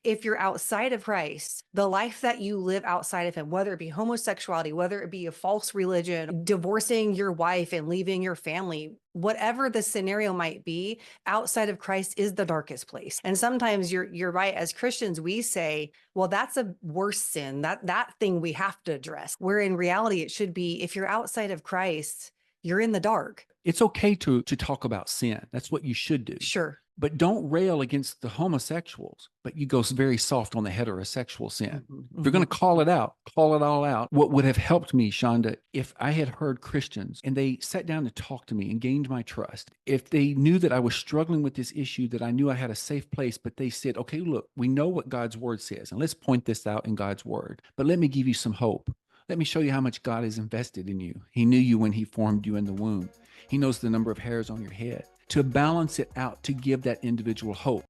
If you're outside of Christ, the life that you live outside of him, whether it be homosexuality, whether it be a false religion, divorcing your wife and leaving your family, whatever the scenario might be, outside of Christ is the darkest place. And sometimes you're right. As Christians, we say, well, that's a worse sin. That thing we have to address. Where in reality, it should be, if you're outside of Christ, you're in the dark. It's okay to talk about sin. That's what you should do. Sure. But don't rail against the homosexuals, but you go very soft on the heterosexual sin. Mhm, If you're going to mhm. call it out, call it all out. What would have helped me, Shonda, if I had heard Christians and they sat down to talk to me and gained my trust, if they knew that I was struggling with this issue, that I knew I had a safe place, but they said, okay, look, we know what God's word says, and let's point this out in God's word, but let me give you some hope. Let me show you how much God has invested in you. He knew you when he formed you in the womb. He knows the number of hairs on your head. To balance it out, to give that individual hope.